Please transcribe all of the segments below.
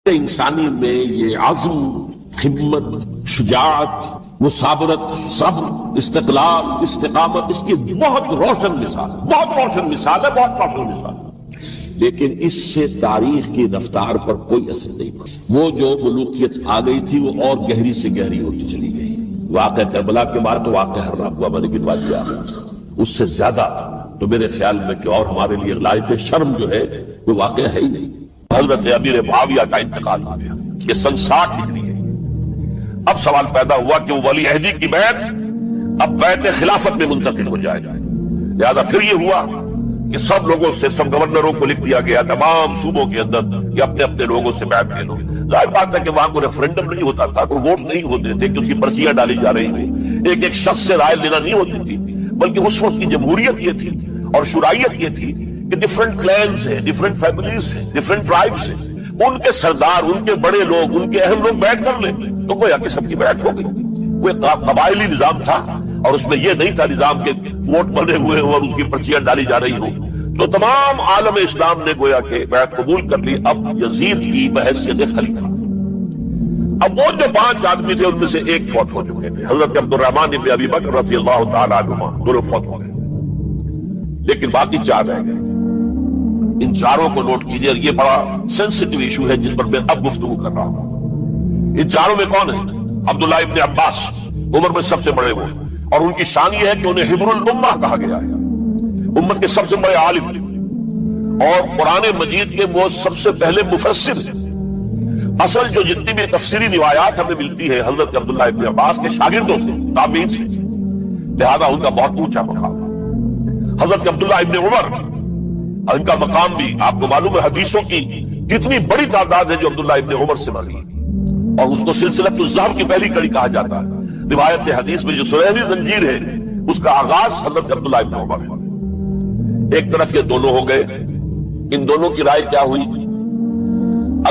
انسانی میں یہ عزم، ہمت، شجاعت، مثابرت، صبر، استقلال، استقامت، اس کی بہت روشن مثال ہے، بہت روشن مثال ہے، بہت روشن مثال ہے۔ لیکن اس سے تاریخ کی رفتار پر کوئی اثر نہیں پڑا۔ وہ جو ملوکیت آ گئی تھی وہ اور گہری سے گہری ہوتی چلی گئی۔ واقعہ کربلا کے بعد تو واقعہ ہررا ہوا میں نے گنوا دیا، اس سے زیادہ تو میرے خیال میں کہ اور ہمارے لیے لائق شرم جو ہے وہ واقعہ ہے ہی نہیں۔ حضرت امیر معاویہ کا انتقال ہو گیا، یہ سن 60 ہجری ہے۔ اب سوال پیدا ہوا کہ وہ ولی عہدی کی بیعت اب بیعت خلافت میں منتقل ہو جائے گا۔ لہذا پھر یہ ہوا کہ سب لوگوں سے، سب گورنروں کو لکھ دیا گیا تمام صوبوں کے اندر کہ اپنے اپنے لوگوں سے بیعت لے لو۔ ظاہر بات ہے کہ وہاں کوئی ریفرنڈم نہیں ہوتا تھا، کوئی ووٹ نہیں ہوتے تھے کہ اس کی پرچیاں ڈالی جا رہی ہیں، ایک ایک شخص سے رائے لینا نہیں ہوتی تھی، بلکہ اس وقت کی جمہوریت یہ تھی اور شرائعت یہ تھی کہ ڈفرنٹ کلینز ہیں، ڈفرنٹ فیملیز ہیں، ڈفرنٹ ٹرائبس ہیں، ان کے سردار، ان کے بڑے لوگ، ان کے اہم لوگ بیعت کر لیں تو گویا کہ سب کی بیعت ہو گئی۔ وہ قبائلی نظام تھا اور اس میں یہ نہیں تھا نظام کے ووٹ بنے ہوئے ہوں اور اس کی پرچیاں ڈالی جا رہی ہوں۔ تو تمام عالم اسلام نے گویا کہ بیعت قبول کر لی اب یزید کی بحیثیت خلیفہ۔ اب وہ جو 5 آدمی تھے ان میں سے ایک فوت ہو چکے تھے، حضرت عبد الرحمن ابن ابی بکر رضی اللہ تعالی عنہما، دونوں فوت ہو گئے، لیکن باقی 4 رہ گئے۔ ان چاروں کو نوٹ کیجئے، یہ بڑا سینسٹیو ایشو ہے جس پر میں اب گفتگو کر رہا ہوں۔ ان چاروں میں کون ہیں؟ عبداللہ ابن عباس، عمر میں سب سے بڑے وہ، اور ان کی شان یہ ہے کہ انہیں حبر الامہ کہا گیا ہے، امت کے سب سے بڑے عالم، اور قرآن مجید کے وہ سب سے پہلے مفسر ہیں۔ اصل جو جتنی بھی تفسیری روایات ہمیں ملتی ہے حضرت عبداللہ ابن عباس کے شاگردوں سے، تابعین سے، لہذا ان کا بہت اونچا مقام ہے۔ حضرت عبداللہ ابن عمر، ان کا مقام بھی آپ کو معلوم ہے، حدیثوں کی کتنی بڑی تعداد ہے جو عبداللہ ابن عمر سے مانی، اور اس کو سلسلۃ الذہب کی پہلی کڑی کہا جاتا ہے۔ روایت حدیث میں جو سنہری زنجیر ہے اس کا آغاز حضرت عبداللہ ابن عمر ہے۔ ایک طرف یہ دونوں ہو گئے، ان دونوں کی رائے کیا ہوئی؟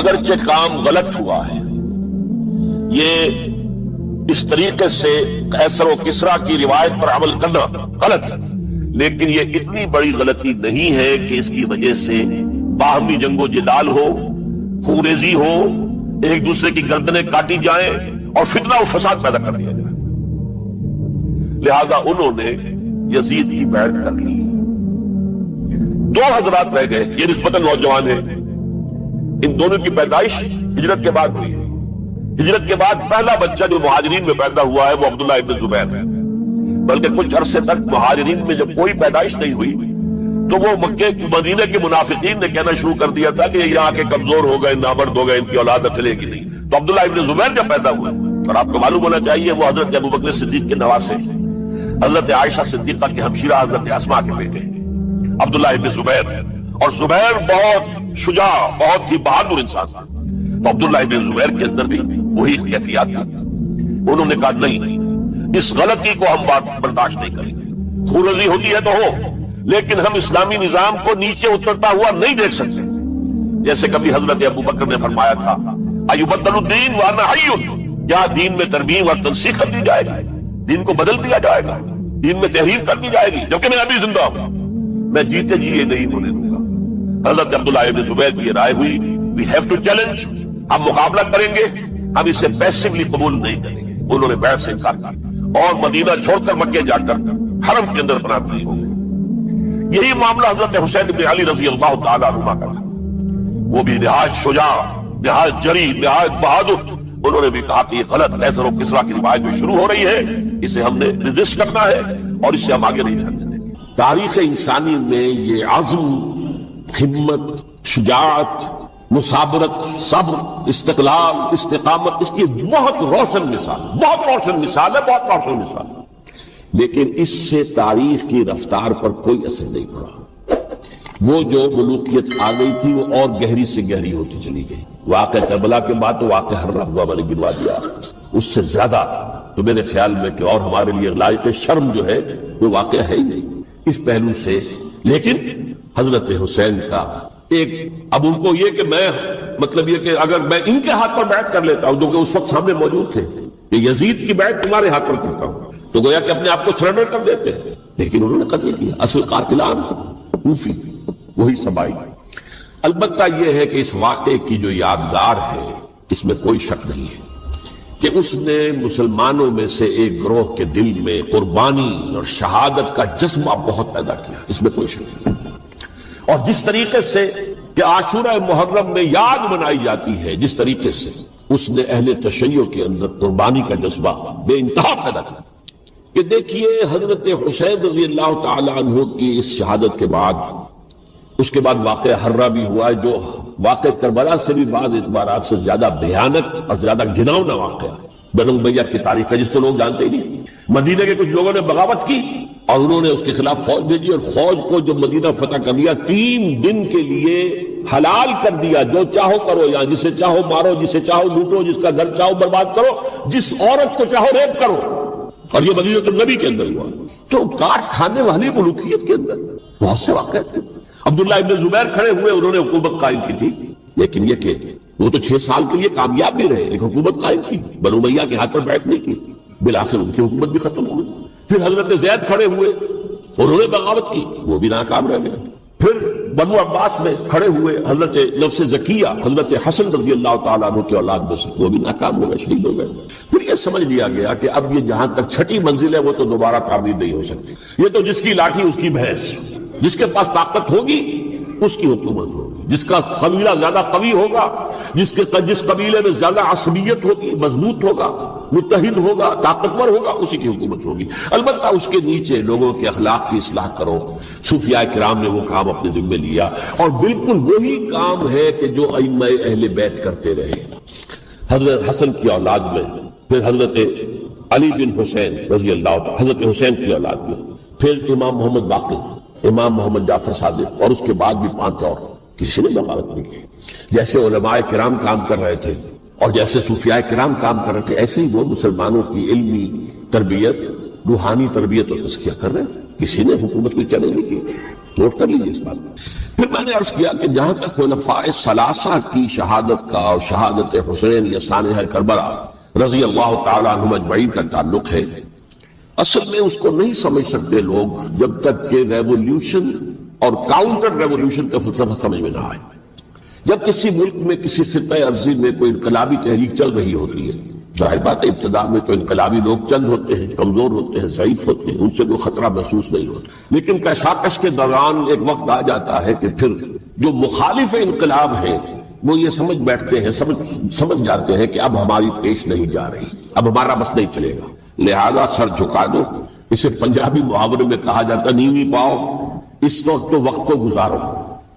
اگرچہ کام غلط ہوا ہے، یہ اس طریقے سے قیصر و کسریٰ کی روایت پر عمل کرنا غلط ہے، لیکن یہ اتنی بڑی غلطی نہیں ہے کہ اس کی وجہ سے باہمی جنگ و جدال ہو، خونریزی ہو، ایک دوسرے کی گردنیں کاٹی جائیں اور فتنہ و فساد پیدا کر دیا جائے۔ لہذا انہوں نے یزید کی بیعت کر لی۔ 2 حضرات رہ گئے، یہ نسبتاً نوجوان ہیں، ان دونوں کی پیدائش ہجرت کے بعد ہوئی ہے۔ ہجرت کے بعد پہلا بچہ جو مہاجرین میں پیدا ہوا ہے وہ عبداللہ ابن زبیر ہے، بلکہ کچھ عرصے تک مہاجرین میں جب کوئی پیدائش نہیں ہوئی تو وہ مکے مدینے کے منافقین نے کہنا شروع کر دیا تھا کہ یہ یہاں کے کمزور ہو گئے، نامرد ہو گئے، ان کی اولاد چلے گی نہیں۔ تو عبداللہ ابن زبیر جب پیدا ہوئے، اور آپ کو معلوم ہونا چاہیے وہ حضرت ابوبکر صدیق کے نواسے، حضرت عائشہ صدیقہ کی ہمشیرہ حضرت اسماء کے بیٹے عبداللہ ابن زبیر، اور زبیر بہت شجاع، بہت ہی بہادر انسان تھا۔ تو عبداللہ ابن زبیر کے اندر بھی وہی کیفیات تھی۔ انہوں نے کہا نہیں، اس غلطی کو ہم برداشت نہیں کریں گے، خونریزی ہوتی ہے تو ہو، لیکن ہم اسلامی نظام کو نیچے اترتا ہوا نہیں دیکھ سکتے۔ جیسے کبھی حضرت ابوبکر نے فرمایا تھا ایبدل الدین وانا حی، کیا دین میں ترمیم اور تنسیخ کر دی جائے گی، دین کو بدل دیا جائے گا، دین میں تحریف کر دی جائے گی، جبکہ میں ابھی زندہ ہوں، میں جیتے جی یہ نہیں ہونے دوں گا۔ حضرت عبداللہ ابن زبیر کی رائے ہوئی وی ہیو ٹو چیلنج، ہم مقابلہ کریں گے، ہم اسے پیسively قبول نہیں کریں گے۔ انہوں نے بیعت سے انکار کیا اور مدینہ چھوڑ کر مکے جا کر حرم کے اندر پناہ گزین ہو گئے۔ یہی معاملہ حضرت حسین بن علی رضی اللہ تعالی عنہما کا تھا، وہ بھی نہایت شجاع، نہایت جری، نہایت بہادر۔ انہوں نے بھی کہا کہ یہ غلط قیصر و کسریٰ کی روایت جو شروع ہو رہی ہے اسے ہم نے ریزسٹ کرنا ہے اور اسے ہم آگے نہیں چلنے دیں گے۔ تاریخ انسانی میں یہ عزم، ہمت، شجاعت، مثابرت، صبر، استقلال، استقامت، اس کی بہت روشن مثال ہے، بہت روشن مثال ہے، بہت روشن مثال ہے۔ لیکن اس سے تاریخ کی رفتار پر کوئی اثر نہیں پڑا۔ وہ جو ملوکیت آ گئی تھی وہ اور گہری سے گہری ہوتی چلی گئی۔ واقعہ کربلا کے بعد تو واقعہ ہررا ہوا میں نے گنوا دیا، اس سے زیادہ تو میرے خیال میں کہ اور ہمارے لیے لائق شرم جو ہے وہ واقعہ ہے ہی نہیں اس پہلو سے۔ لیکن حضرت حسین کا ایک، اب ان کو یہ کہ میں مطلب یہ کہ اگر میں ان کے ہاتھ پر بیعت کر لیتا ہوں جو کہ اس وقت سامنے موجود تھے کہ یزید کی بیعت تمہارے ہاتھ پر کرتا ہوں، تو گویا کہ اپنے آپ کو سرنڈر کر دیتے، لیکن انہوں نے قتل کیا۔ اصل قاتلان کوفی، وہی سبائی۔ البتہ یہ ہے کہ اس واقعے کی جو یادگار ہے اس میں کوئی شک نہیں ہے کہ اس نے مسلمانوں میں سے ایک گروہ کے دل میں قربانی اور شہادت کا جذبہ بہت پیدا کیا، اس میں کوئی شک نہیں۔ اور جس طریقے سے کہ عاشورہ محرم میں یاد منائی جاتی ہے، جس طریقے سے اس نے اہل تشیع کے اندر قربانی کا جذبہ بے انتہا پیدا کیا کہ دیکھیے حضرت حسین رضی اللہ تعالی عنہ کی اس شہادت کے بعد اس کے بعد واقعہ حرہ بھی ہوا ہے، جو واقعہ کربلا سے بھی بعض اعتبارات سے زیادہ بھیانک اور زیادہ گھناؤنا واقعہ ہے۔ بنو امیہ کی تاریخ ہے جس کو لوگ جانتے ہی نہیں۔ مدینہ کے کچھ لوگوں نے بغاوت کی اور انہوں نے اس کے خلاف فوج بھیجی، اور فوج کو جو مدینہ فتح کر لیا 3 دن کے لیے حلال کر دیا، جو چاہو کرو، یہاں جسے چاہو مارو، جسے چاہو لوٹو، جس کا گھر چاہو برباد کرو، جس عورت کو چاہو ریپ کرو۔ اور یہ مدینہ النبی کے اندر ہوا۔ تو کاٹ کھانے والی ملوکیت کے اندر بہت سے واقعات تھے۔ عبداللہ ابن زبیر کھڑے ہوئے، انہوں نے حکومت قائم کی تھی، لیکن یہ کہ وہ تو 6 سال کے لیے کامیاب بھی رہے، ایک حکومت قائم کی، بنو امیہ کے ہاتھ پر بیٹھ نہیں کی، بالآخر ان کی حکومت بھی ختم ہو گئی۔ پھر حضرت زید کھڑے ہوئے، انہوں نے بغاوت کی، وہ بھی ناکام رہ گئے۔ پھر بنو عباس میں کھڑے ہوئے حضرت نفس زکیہ، حضرت حسن رضی اللہ تعالیٰ عنہ کی اولاد میں سے، وہ بھی ناکام ہو گئے، شہید ہو گئے۔ پھر یہ سمجھ لیا گیا کہ اب یہ جہاں تک 6ٹھی منزل ہے وہ تو دوبارہ تعمیر نہیں ہو سکتی، یہ تو جس کی لاٹھی اس کی بھینس، جس کے پاس طاقت ہوگی اس کی حکومت ہوگی، جس کا قبیلہ زیادہ قوی ہوگا، جس قبیلے میں زیادہ عصبیت ہوگی، مضبوط ہوگا، متحد ہوگا، طاقتور ہوگا، اسی کی حکومت ہوگی۔ البتہ اس کے نیچے لوگوں کے اخلاق کی اصلاح کرو۔ صوفیاء کرام نے وہ کام اپنے ذمہ لیا، اور بالکل وہی کام ہے کہ جو ائمہ اہل بیت کرتے رہے۔ حضرت حسن کی اولاد میں، پھر حضرت علی بن حسین رضی اللہ تعالی، حضرت حسین کی اولاد میں، پھر امام محمد باقر، امام محمد جعفر صادق، اور اس کے بعد بھی 5 اور، کسی نے بغاوت نہیں کی۔ جیسے علماء کرام کام کر رہے تھے اور جیسے صوفیاء کرام کام کر رہے تھے، ایسے ہی وہ مسلمانوں کی علمی تربیت، روحانی تربیت اور تزکیہ کر رہے تھے، کسی نے حکومت کو چیلنج نہیں کی۔ نوٹ کر لیجیے اس بات میں۔ پھر میں نے عرض کیا کہ جہاں تک خلفاء ثلاثہ کی شہادت کا اور شہادت حسین یا سانحہ کربلا رضی اللہ تعالیٰ عنہم اجمعین کا تعلق ہے، اصل میں اس کو نہیں سمجھ سکتے لوگ جب تک کہ ریولوشن اور کاؤنٹر ریولوشن کا فلسفہ سمجھ میں نہ آئے۔ جب کسی ملک میں، کسی خطہ ارضی میں کوئی انقلابی تحریک چل رہی ہوتی ہے، ظاہر بات ہے ابتدا میں تو انقلابی لوگ چند ہوتے ہیں، کمزور ہوتے ہیں، ضعیف ہوتے ہیں، ان سے کوئی خطرہ محسوس نہیں ہوتا، لیکن کشاکش کے دوران ایک وقت آ جاتا ہے کہ پھر جو مخالف انقلاب ہیں وہ یہ سمجھ بیٹھتے ہیں، سمجھ جاتے ہیں کہ اب ہماری پیش نہیں جا رہی، اب ہمارا بس نہیں چلے گا، لہذا سر جھکا دو۔ اسے پنجابی محاورے میں کہا جاتا نیوی پاؤ، اس وقت تو وقت کو گزارو۔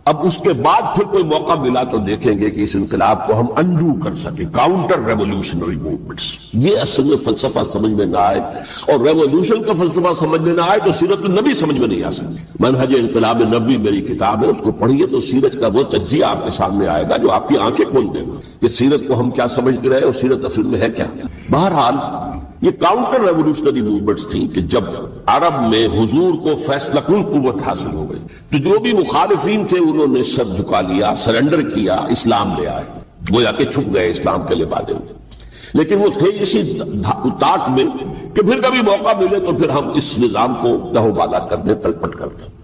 اب اس کے بعد پھر کوئی موقع ملا تو دیکھیں گے کہ اس انقلاب کو ہم انڈو کر سکیں، کاؤنٹر ریولوشنری موومنٹس۔ یہ اصل میں فلسفہ سمجھ میں نہ آئے اور ریولوشن کا فلسفہ سمجھ میں نہ آئے تو سیرت النبی سمجھ میں نہیں آ سکتی۔ منہج انقلاب نبوی میری کتاب ہے، اس کو پڑھیے تو سیرت کا وہ تجزیہ آپ کے سامنے آئے گا جو آپ کی آنکھیں کھول دے گا کہ سیرت کو ہم کیا سمجھتے رہے اور سیرت اصل میں ہے کیا۔ بہرحال یہ کاؤنٹر ریولوشنری موومنٹس تھیں کہ جب عرب میں حضور کو فیصلہ کن قوت حاصل ہو گئی تو جو بھی مخالفین تھے انہوں نے سر جھکا لیا، سرنڈر کیا، اسلام لے آئے، گویا کہ چھپ گئے اسلام کے لبادے میں۔ لیکن وہ تھے اسی تاک میں کہ پھر کبھی موقع ملے تو پھر ہم اس نظام کو دہو بالا کر دیں، تلپٹ کر دیں۔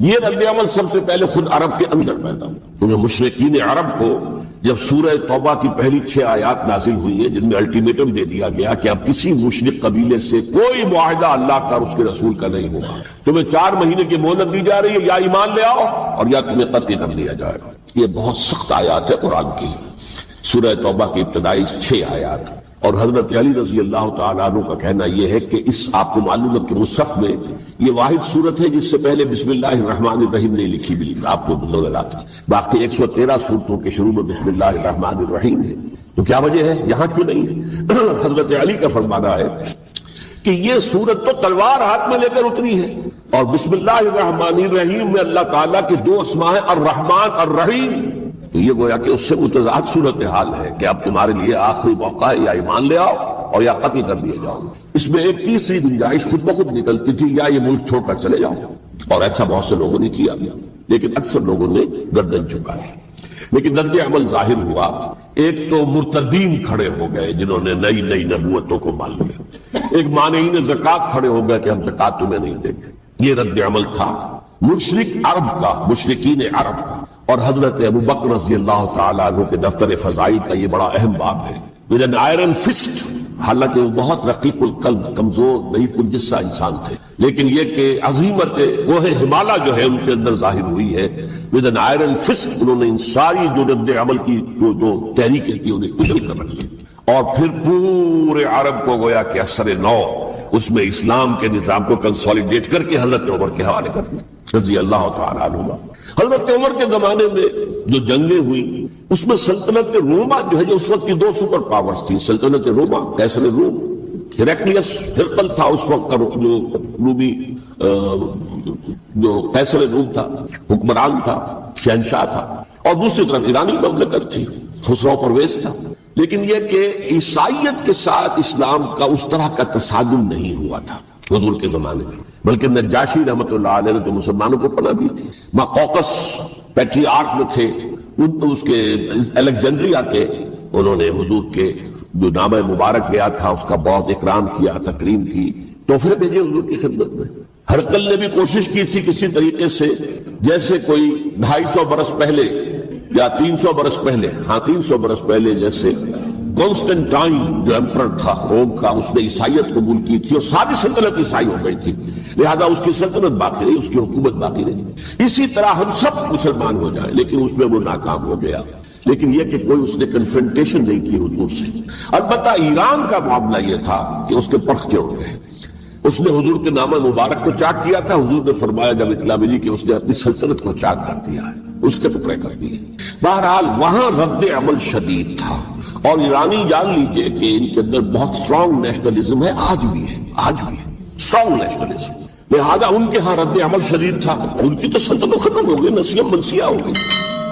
یہ رد عمل سب سے پہلے خود عرب کے اندر پیدا ہوا، کیونکہ مشرکین عرب کو جب سورہ توبہ کی پہلی 6 آیات نازل ہوئی ہیں جن میں الٹیمیٹم دے دیا گیا کہ اب کسی مشرک قبیلے سے کوئی معاہدہ اللہ کا اور اس کے رسول کا نہیں ہوگا، تمہیں 4 مہینے کی مہلت دی جا رہی ہے، یا ایمان لے آؤ اور یا تمہیں قتل کر دیا جائے گا۔ یہ بہت سخت آیات ہے قرآن کی، سورہ توبہ کی ابتدائی 6 آیات۔ اور حضرت علی رضی اللہ تعالیٰ عنہ کا کہنا یہ ہے کہ اس آپ کو معلوم ہے کہ مصحف میں یہ واحد صورت ہے جس سے پہلے بسم اللہ الرحمن الرحیم نہیں لکھی بھی، آپ کو نظر آتی، باقی 113 صورتوں کے شروع میں بسم اللہ الرحمن الرحیم ہے۔ تو کیا وجہ ہے یہاں کیوں نہیں ہے؟ حضرت علی کا فرمانا ہے کہ یہ صورت تو تلوار ہاتھ میں لے کر اتری ہے، اور بسم اللہ الرحمن الرحیم میں اللہ تعالیٰ کے 2 اسماء ہیں، الرحمن الرحیم۔ تو یہ گویا کہ اس سے متضاد صورتحال ہے کہ اب تمہارے لیے آخری موقع ہے، یا ایمان لے آؤ اور یا قتل کر دیے جاؤ۔ اس میں ایک تیسری گنجائش خود بخود نکلتی تھی، یا یہ ملک چھوڑ کر چلے جاؤ، اور ایسا بہت سے لوگوں نے کیا، لیکن اکثر لوگوں نے گردن جھکائی۔ لیکن رد عمل ظاہر ہوا، ایک تو مرتدین کھڑے ہو گئے جنہوں نے نئی نئی نبوتوں کو مان لیا، ایک مانعین زکوٰۃ کھڑے ہو گئے کہ ہم زکوٰۃ تمہیں نہیں دیں گے، یہ رد عمل تھا۔ مشرک عرب کا، مشرکین عرب کا، اور حضرت ابو بکر رضی اللہ تعالیٰ عنہ کے دفتر فضائی کا یہ بڑا اہم باب ہے. ود این آئرن فسٹ، حالانکہ وہ بہت رقیق القلب، کمزور نہیں الجثہ انسان تھے، لیکن یہ کہ عظیمت کوہ ہمالا جو ہے ان کے اندر ظاہر ہوئی ہے. ود این آئرن فسٹ انہوں نے ان ساری جو رد عمل کی جو تحریکیں تھی انہیں کچل کر رکھ لی، اور پھر پورے عرب کو گویا کہ اثر نو اس میں اسلام کے نظام کو کنسولیڈیٹ کر کے حضرت عمر کے حوالے کر دیا رضی اللہ تعالیٰ عنہ. حضرت عمر کے زمانے میں جو جنگیں ہوئی اس میں سلطنت روما جو ہے، جو اس وقت کی دو سپر پاورز تھی، سلطنت روما قیصر روم، ہیراکلیس ہرقل تھا اس وقت کا جو رومی جو قیصر روم تھا، حکمران تھا، شہنشاہ تھا، اور دوسری طرف ایرانی مملکت تھی، خسرو پرویز تھا. لیکن یہ کہ عیسائیت کے ساتھ اسلام کا اس طرح کا تصادم نہیں ہوا تھا حضور کے زمانے میں، بلکہ نجاشی رحمت اللہ علیہ نے تو مسلمانوں کو پناہ دی تھی. ماقوقس پیٹریارک جو تھے اس کے الیگزینڈریا کے، انہوں نے حضور کے جو نامہ مبارک گیا تھا اس کا بہت اکرام کیا، تکریم کی، تحفے بھیجے حضور کی خدمت میں. ہرقل نے بھی کوشش کی تھی کسی طریقے سے، جیسے کوئی 250 برس پہلے یا 300 برس پہلے، 300 برس پہلے جیسے کانسٹنٹائن جو ایمپرر تھا روم کا، اس نے عیسائیت قبول کی تھی اور ساری سلطنت عیسائی ہو گئی تھی، لہذا اس کی سلطنت باقی رہی، اس کی حکومت باقی رہی. اسی طرح ہم سب مسلمان ہو جائیں، لیکن اس میں وہ ناکام ہو گیا. لیکن یہ کہ کوئی اس نے کنفرنٹیشن نہیں کی حضور سے. البتہ ایران کا معاملہ یہ تھا کہ اس کے پرخچے اڑ گئے. اس نے حضور کے نامہ مبارک کو چاک کیا تھا، حضور نے فرمایا جب اطلاع ملی کہ اس نے اپنی سلطنت کو چاک کر دیا ہے، اس کے ٹکڑے کر دیے. بہرحال وہاں رد عمل شدید تھا، اور ایرانی جان لیجئے کہ ان کے اندر بہت اسٹرانگ نیشنلزم ہے، آج بھی ہے اسٹرانگ نیشنلزم. لہذا ان کے ہاں رد عمل شدید تھا، ان کی تو سلطنت ختم ہو گئی، نسیہ منسیہ ہو گئی.